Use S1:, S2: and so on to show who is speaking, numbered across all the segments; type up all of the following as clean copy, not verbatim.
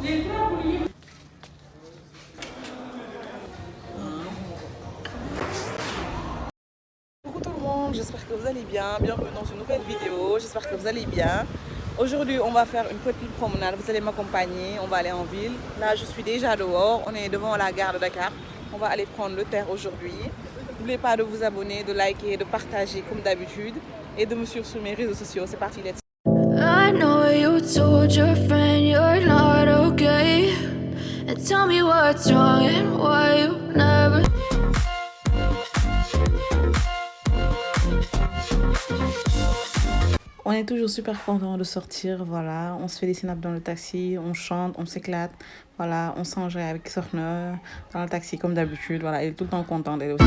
S1: Coucou tout le monde, j'espère que vous allez bien. Bienvenue dans une nouvelle vidéo, j'espère que vous allez bien. Aujourd'hui, on va faire une petite promenade, vous allez m'accompagner, on va aller en ville. Là, je suis déjà dehors, on est devant la gare de Dakar. On va aller prendre le terre aujourd'hui. N'oubliez pas de vous abonner, de liker, de partager comme d'habitude et de me suivre sur mes réseaux sociaux. C'est parti, let's go. I know you told your friend you're not okay. And tell me what's wrong and why you never. On est toujours super content de sortir, voilà, on se fait des snaps dans le taxi, on chante, on s'éclate, voilà, on s'enjaille avec Sokhna dans le taxi comme d'habitude, voilà, elle est tout le temps contente elle aussi.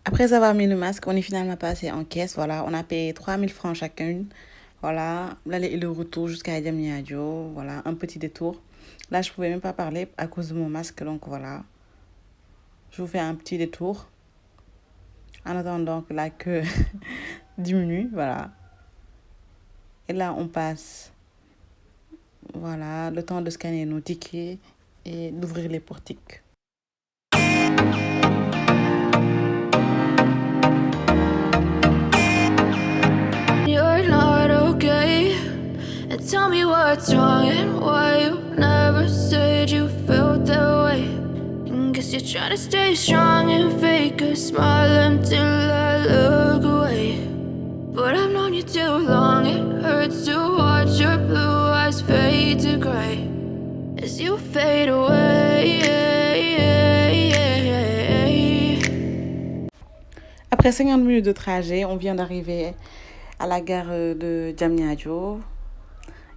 S1: Après avoir mis le masque, on est finalement passé en caisse, voilà, on a payé 3000 francs chacune, voilà, l'aller et le retour jusqu'à Diamniadio, voilà, un petit détour. Là, je pouvais même pas parler à cause de mon masque, donc voilà, je vous fais un petit détour. En attendant que la queue diminue, voilà. Et là, on passe, voilà, le temps de scanner nos tickets et d'ouvrir les portiques. You're not okay. And tell me what's wrong and why you never said you felt that way. Guess you're trying to stay strong and fake a smile until I look away. But I've known you too long, it hurts to watch your blue eyes fade to grey as you fade away. Après 50 minutes de trajet, on vient d'arriver à la gare de Diamniadio.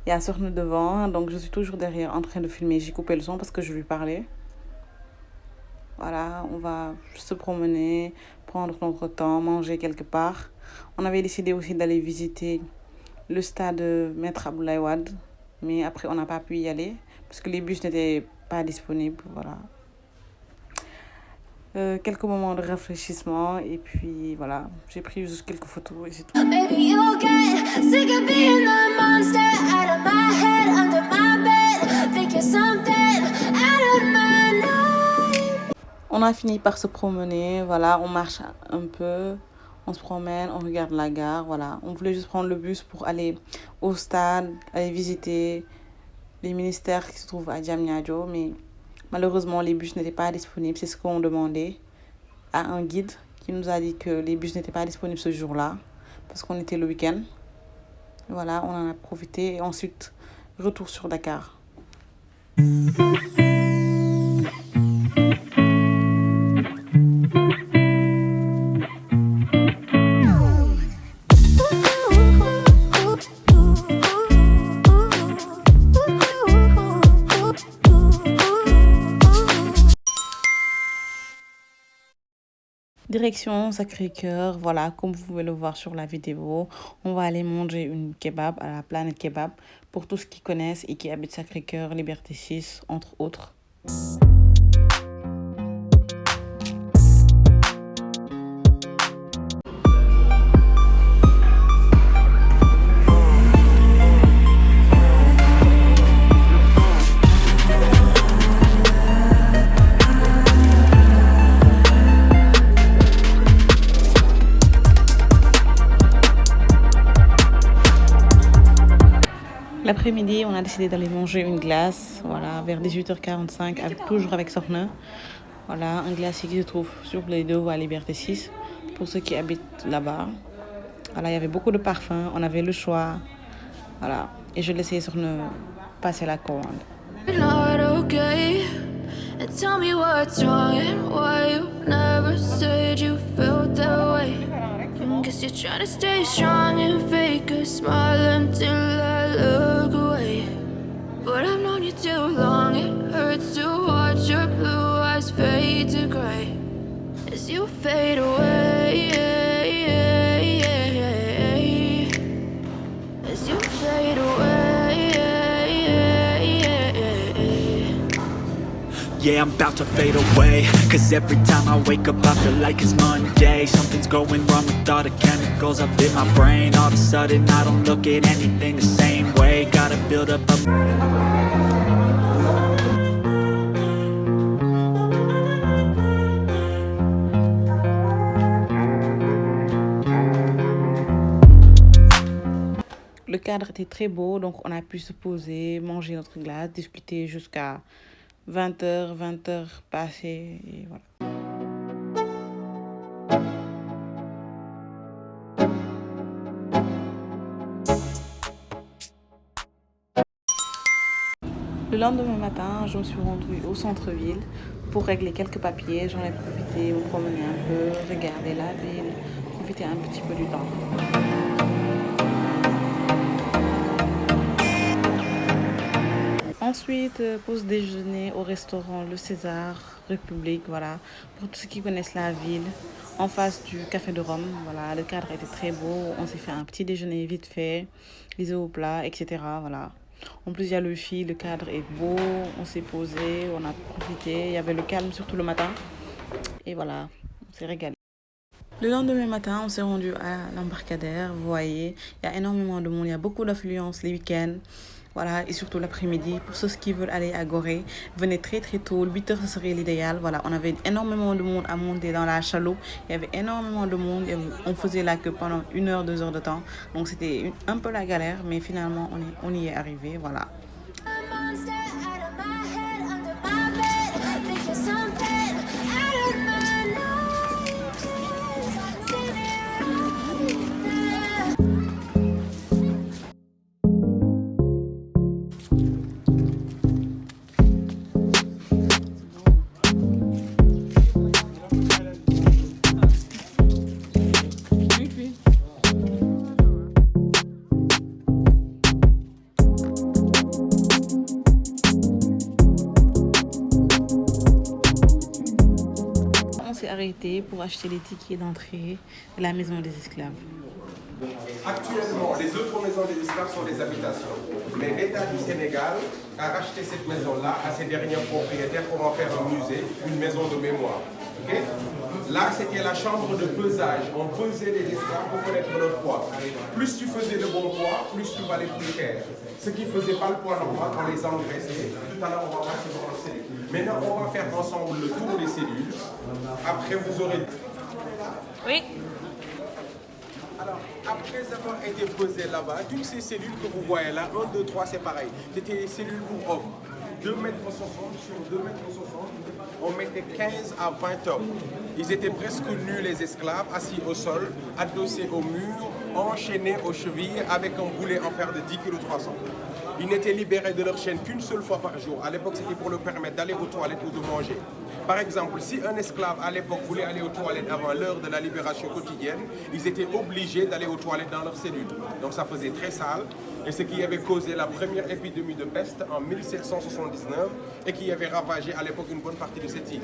S1: Il y a Sokhna devant, donc je suis toujours derrière en train de filmer. J'ai coupé le son parce que je lui parlais. Voilà, on va se promener, prendre notre temps, manger quelque part. On avait décidé aussi d'aller visiter le stade Maître Abdoulaye Wade, mais après on n'a pas pu y aller parce que les bus n'étaient pas disponibles. Voilà. Quelques moments de rafraîchissement et puis voilà, j'ai pris juste quelques photos et c'est tout. Baby, you'll get sick of being the monster out of my head, under my bed, think you're something out of my life. On a fini par se promener, voilà, on marche un peu, on se promène, on regarde la gare, voilà. On voulait juste prendre le bus pour aller au stade, aller visiter les ministères qui se trouvent à Diamniadio, mais malheureusement les bus n'étaient pas disponibles. C'est ce qu'on demandait à un guide qui nous a dit que les bus n'étaient pas disponibles ce jour-là parce qu'on était le week-end. Voilà, on en a profité et ensuite retour sur Dakar. Direction Sacré-Cœur, voilà, comme vous pouvez le voir sur la vidéo, on va aller manger une kebab à la Planète Kebab pour tous ceux qui connaissent et qui habitent Sacré-Cœur, Liberté 6, entre autres. L'après-midi, on a décidé d'aller manger une glace, voilà, vers 18h45, toujours avec Sokhna. Voilà, un glacier qui se trouve sur les deux voies Liberté 6, pour ceux qui habitent là-bas. Voilà, il y avait beaucoup de parfums, on avait le choix, voilà, et je laissais Sokhna passer la commande. Guess you're trying to stay strong and fake a smile until I look away. But I've known you too long, it hurts to watch your blue eyes fade to grey as you fade away. As you fade away.
S2: Yeah, I'm about to fade away, cause every time I wake up I feel like it's Monday. Something's going wrong with all the chemicals up in my brain. All of a sudden I don't look at anything the same way. Gotta build up a...
S3: Le cadre était très beau, donc on a pu se poser, manger notre glace, discuter jusqu'à 20h, 20h passées, et voilà. Le lendemain matin, je me suis rendue au centre-ville pour régler quelques papiers. J'en ai profité, me promener un peu, regarder la ville, profiter un petit peu du temps. Ensuite, pause déjeuner au restaurant Le César, République, voilà, pour tous ceux qui connaissent la ville, en face du Café de Rome, voilà, le cadre était très beau, on s'est fait un petit déjeuner vite fait, les œufs au plat, etc., voilà. En plus, il y a le fil, le cadre est beau, on s'est posé, on a profité, il y avait le calme surtout le matin, et voilà, on s'est régalé. Le lendemain matin, on s'est rendu à l'embarcadère, vous voyez, il y a énormément de monde, il y a beaucoup d'affluence les week-ends. Voilà, et surtout l'après-midi. Pour ceux qui veulent aller à Gorée, venez très très tôt. 8h, ce serait l'idéal. Voilà, on avait énormément de monde à monter dans la chaloupe. Il y avait énormément de monde. On faisait la queue pendant 1 heure, 2 heures de temps. Donc c'était un peu la galère, mais finalement, on y est arrivé. Voilà. Arrêté pour acheter les tickets d'entrée de la maison des esclaves.
S4: Actuellement, les autres maisons des esclaves sont des habitations. Mais l'État du Sénégal a racheté cette maison-là à ses derniers propriétaires pour en faire un musée, une maison de mémoire. Okay? Là, c'était la chambre de pesage. On pesait les esclaves pour connaître leur poids. Plus tu faisais le bon poids, plus tu valais plus cher. Ceux qui ne faisaient pas le poids normal, on les engraissait. Tout à l'heure, on va voir ce qu'on sait. Maintenant, on va faire ensemble le tour des cellules. Après, vous aurez...
S3: Oui.
S4: Alors, après avoir été posé là-bas, toutes ces cellules que vous voyez là, 1, 2, 3, c'est pareil. C'était des cellules pour hommes. 2,60 m sur 2,60 m, on mettait 15 à 20 hommes. Ils étaient presque nus, les esclaves, assis au sol, adossés au mur, enchaînés aux chevilles avec un boulet en fer de 10 kg 300. Ils n'étaient libérés de leur chaîne qu'une seule fois par jour. À l'époque, c'était pour leur permettre d'aller aux toilettes ou de manger. Par exemple, si un esclave à l'époque voulait aller aux toilettes avant l'heure de la libération quotidienne, ils étaient obligés d'aller aux toilettes dans leur cellule. Donc ça faisait très sale, et ce qui avait causé la première épidémie de peste en 1779 et qui avait ravagé à l'époque une bonne partie de cette île.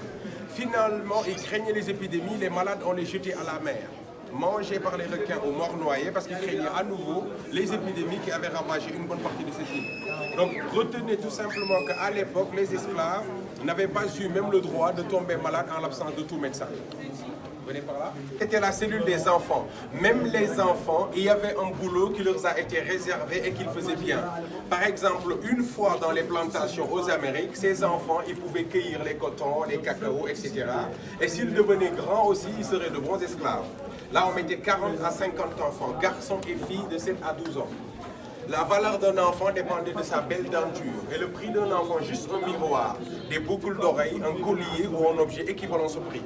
S4: Finalement, ils craignaient les épidémies, les malades, on les jetait à la mer, mangés par les requins ou morts noyés parce qu'ils craignaient à nouveau les épidémies qui avaient ravagé une bonne partie de cette île. Donc retenez tout simplement qu'à l'époque, les esclaves n'avaient pas eu même le droit de tomber malade en l'absence de tout médecin. Vous venez par là? C'était la cellule des enfants. Même les enfants, il y avait un boulot qui leur a été réservé et qu'ils faisaient bien. Par exemple, une fois dans les plantations aux Amériques, ces enfants, ils pouvaient cueillir les cotons, les cacao, etc. Et s'ils devenaient grands aussi, ils seraient de bons esclaves. Là, on mettait 40 à 50 enfants, garçons et filles de 7 à 12 ans. La valeur d'un enfant dépendait de sa belle denture. Et le prix d'un enfant, juste un miroir, des boucles d'oreilles, un collier ou un objet équivalent au prix.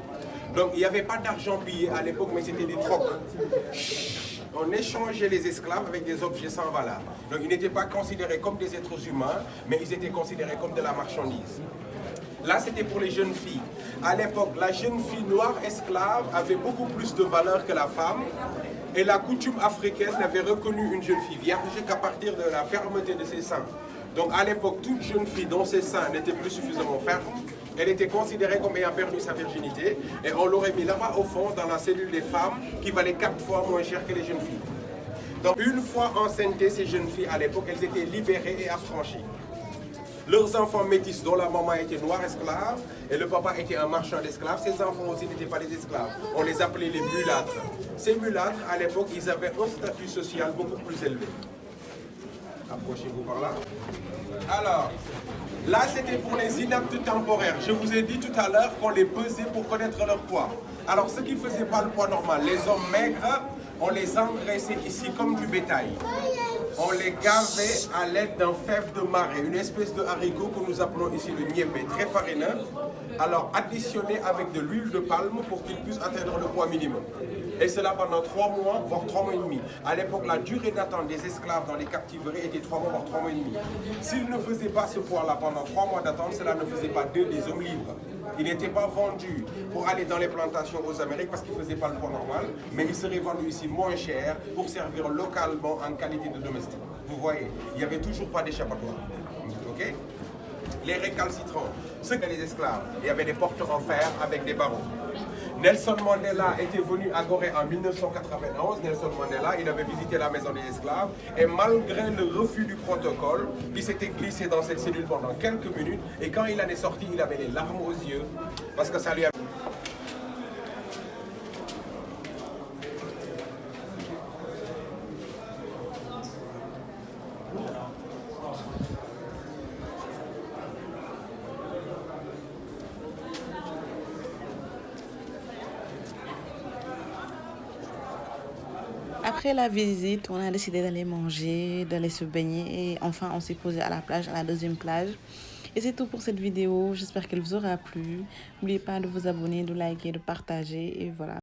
S4: Donc il n'y avait pas d'argent billet à l'époque, mais c'était des trocs. On échangeait les esclaves avec des objets sans valeur. Donc ils n'étaient pas considérés comme des êtres humains, mais ils étaient considérés comme de la marchandise. Là, c'était pour les jeunes filles. À l'époque, la jeune fille noire esclave avait beaucoup plus de valeur que la femme. Et la coutume africaine n'avait reconnu une jeune fille vierge qu'à partir de la fermeté de ses seins. Donc à l'époque, toute jeune fille dont ses seins n'étaient plus suffisamment fermes, elle était considérée comme ayant perdu sa virginité. Et on l'aurait mis là-bas au fond, dans la cellule des femmes, qui valait 4 fois moins cher que les jeunes filles. Donc une fois enceintes, ces jeunes filles à l'époque, elles étaient libérées et affranchies. Leurs enfants métis dont la maman était noire esclave et le papa était un marchand d'esclaves, ces enfants aussi n'étaient pas des esclaves. On les appelait les mulâtres. Ces mulâtres, à l'époque, ils avaient un statut social beaucoup plus élevé. Approchez-vous par là. Alors, là c'était pour les inaptes temporaires. Je vous ai dit tout à l'heure qu'on les pesait pour connaître leur poids. Alors ceux qui ne faisaient pas le poids normal, les hommes maigres, on les engraissait ici comme du bétail. On les gavait à l'aide d'un fève de marée, une espèce de haricot que nous appelons ici le niébé, très farineux. Alors additionné avec de l'huile de palme pour qu'ils puissent atteindre le poids minimum. Et cela pendant 3 mois, voire 3 mois et demi. À l'époque, la durée d'attente des esclaves dans les captiveries était 3 mois, voire 3 mois et demi. S'ils ne faisaient pas ce poids-là pendant 3 mois d'attente, cela ne faisait pas d'eux des hommes libres. Ils n'étaient pas vendus pour aller dans les plantations aux Amériques parce qu'ils ne faisaient pas le poids normal, mais ils seraient vendus ici moins cher pour servir localement en qualité de domestique. Vous voyez, il n'y avait toujours pas d'échappatoire. Ok? Les récalcitrants, ceux qui étaient les esclaves, il y avait des portes en fer avec des barreaux. Nelson Mandela était venu à Gorée en 1991. Nelson Mandela, il avait visité la maison des esclaves et malgré le refus du protocole, il s'était glissé dans cette cellule pendant quelques minutes et quand il en est sorti, il avait les larmes aux yeux parce que ça lui a...
S3: Après la visite, on a décidé d'aller manger, d'aller se baigner et enfin on s'est posé à la plage, à la deuxième plage. Et c'est tout pour cette vidéo, j'espère qu'elle vous aura plu. N'oubliez pas de vous abonner, de liker, de partager et voilà.